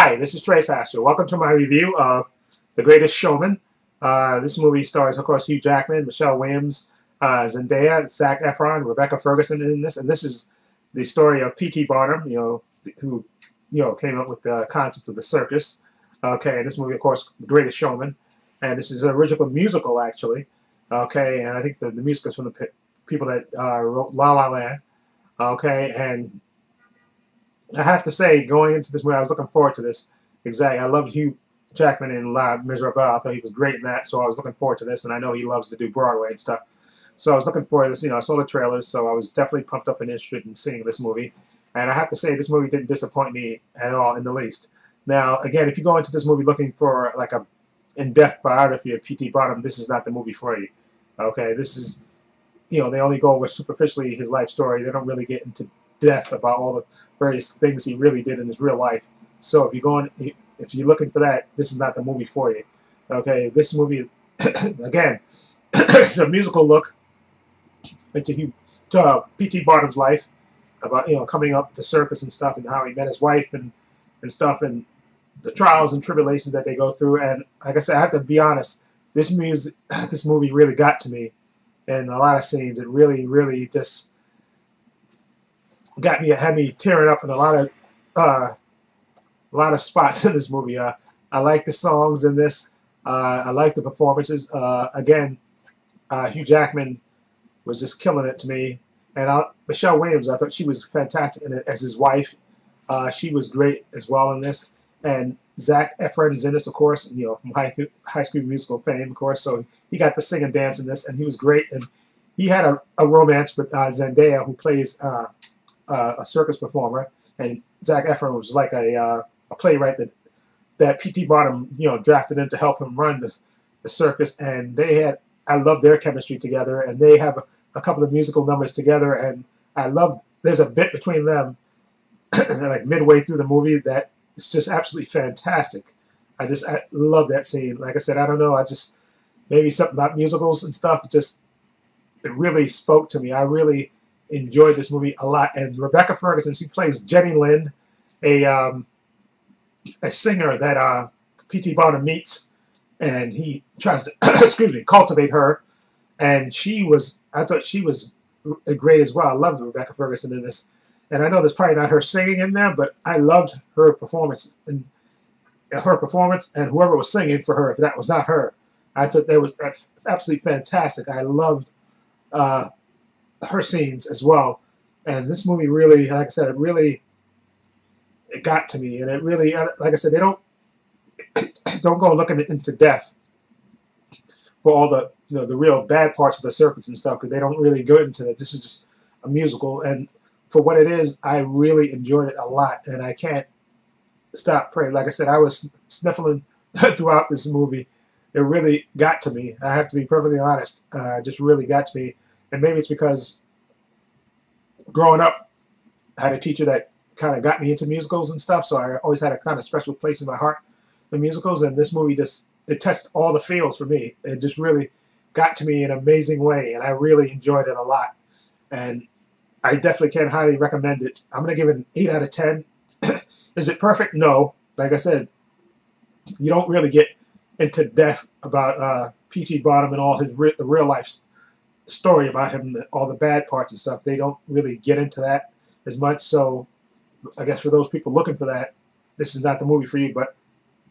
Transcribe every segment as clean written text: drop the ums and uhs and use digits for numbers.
Hi, this is Trey Pastor. Welcome to my review of The Greatest Showman. This movie stars, of course, Hugh Jackman, Michelle Williams, Zendaya, Zac Efron, Rebecca Ferguson in this, and this is the story of P.T. Barnum, who, came up with the concept of the circus. Okay, and this movie, of course, The Greatest Showman, and this is an original musical, actually. Okay, and I think the music is from the people that wrote La La Land. Okay, and I have to say, going into this movie, I was looking forward to this. Exactly. I loved Hugh Jackman in La Miserable. I thought he was great in that, so I was looking forward to this, and I know he loves to do Broadway and stuff. So I was looking forward to this. I saw the trailers, so I was definitely pumped up and interested in seeing this movie. And I have to say, this movie didn't disappoint me at all in the least. Now, again, if you go into this movie looking for like a in-depth biography of P.T. Barnum, this is not the movie for you. Okay, this is, they only go over superficially his life story. They don't really get into depth about all the various things he really did in his real life. So if you're looking for that, this is not the movie for you. Okay, this movie, again, it's a musical look into P.T. Barnum's life, about coming up the circus and stuff, and how he met his wife and stuff, and the trials and tribulations that they go through. And like I said, I have to be honest, this movie really got to me in a lot of scenes. It really just had me tearing up in a lot of spots in this movie. I like the songs in this. I like the performances. Again, Hugh Jackman was just killing it to me, and Michelle Williams, I thought she was fantastic in it as his wife. She was great as well in this, and Zac Efron is in this, of course, from High School Musical fame, of course. So he got to sing and dance in this, and he was great. And he had a romance with Zendaya, who plays a circus performer, and Zac Efron was like a playwright that P.T. Barnum drafted in to help him run the circus, and I love their chemistry together, and they have a couple of musical numbers together, and there's a bit between them like midway through the movie that is just absolutely fantastic. I love that scene. Like I said, I don't know, maybe something about musicals and stuff, it really spoke to me. I really enjoyed this movie a lot. And Rebecca Ferguson, she plays Jenny Lind, a singer that P.T. Barnum meets, and he tries to cultivate her. And I thought she was great as well. I loved Rebecca Ferguson in this. And I know there's probably not her singing in there, but I loved her performance and whoever was singing for her, if that was not her. I thought that was absolutely fantastic. I loved her scenes as well. And this movie really, like I said, it got to me. And it really, like I said, they don't go looking into depth for all the the real bad parts of the circus and stuff, because they don't really go into it. This is just a musical, and for what it is, I really enjoyed it a lot, and I can't stop praying. Like I said, I was sniffling throughout this movie. It really got to me. I have to be perfectly honest. It just really got to me, and maybe it's because growing up, I had a teacher that kind of got me into musicals and stuff, so I always had a kind of special place in my heart for musicals, and this movie it touched all the feels for me. It just really got to me in an amazing way, and I really enjoyed it a lot. And I definitely can highly recommend it. I'm going to give it an 8 out of 10. Is it perfect? No. Like I said, you don't really get into depth about P.T. Barnum and all the real life story about him, all the bad parts and stuff. They don't really get into that as much. So I guess for those people looking for that, this is not the movie for you. But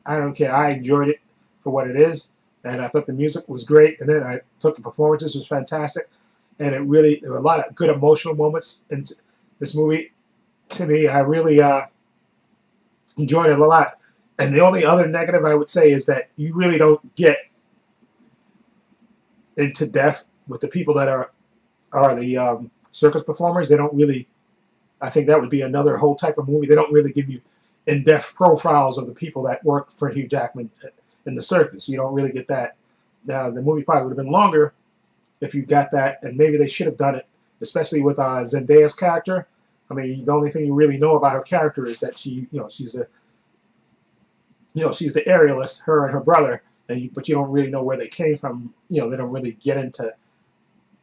I don't care. I enjoyed it for what it is, and I thought the music was great, and then I thought the performances was fantastic. And there were a lot of good emotional moments in this movie. To me, I really enjoyed it a lot. And the only other negative I would say is that you really don't get into depth with the people that are the circus performers. They don't really. I think that would be another whole type of movie. They don't really give you in-depth profiles of the people that work for Hugh Jackman in the circus. You don't really get that. Now, the movie probably would have been longer if you got that, and maybe they should have done it, especially with Zendaya's character. I mean, the only thing you really know about her character is that she's the aerialist, her and her brother, but you don't really know where they came from. They don't really get into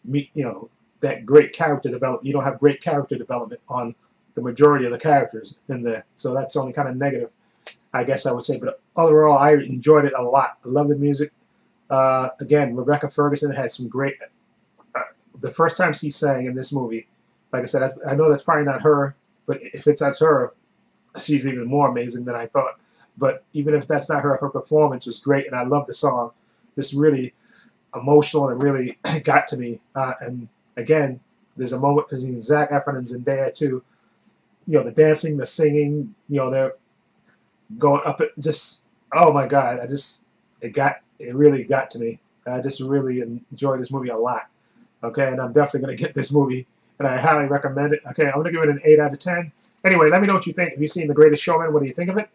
that great character development. You don't have great character development on the majority of the characters in there, so that's only kind of negative I guess I would say. But overall, I enjoyed it a lot. I love the music. Again, Rebecca Ferguson had some great. Uh, the first time she sang in this movie, like I said, I know that's probably not her, but if that's her, she's even more amazing than I thought. But even if that's not her, her performance was great, and I love the song. This really emotional and really got to me. And again, there's a moment between Zac Efron and Zendaya too. You know, the dancing, the singing. You know, they're going up. Just oh my God! It really got to me. I just really enjoyed this movie a lot. Okay, and I'm definitely gonna get this movie, and I highly recommend it. Okay, I'm gonna give it an 8 out of 10. Anyway, let me know what you think. Have you seen The Greatest Showman? What do you think of it?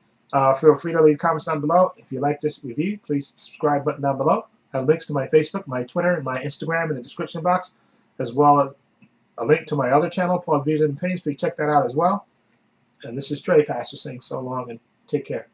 Feel free to leave comments down below. If you like this review, please subscribe button down below. I have links to my Facebook, my Twitter, and my Instagram in the description box, as well as a link to my other channel, Paul Views and Opinions. Please check that out as well. And this is Trey Pastor saying so long and take care.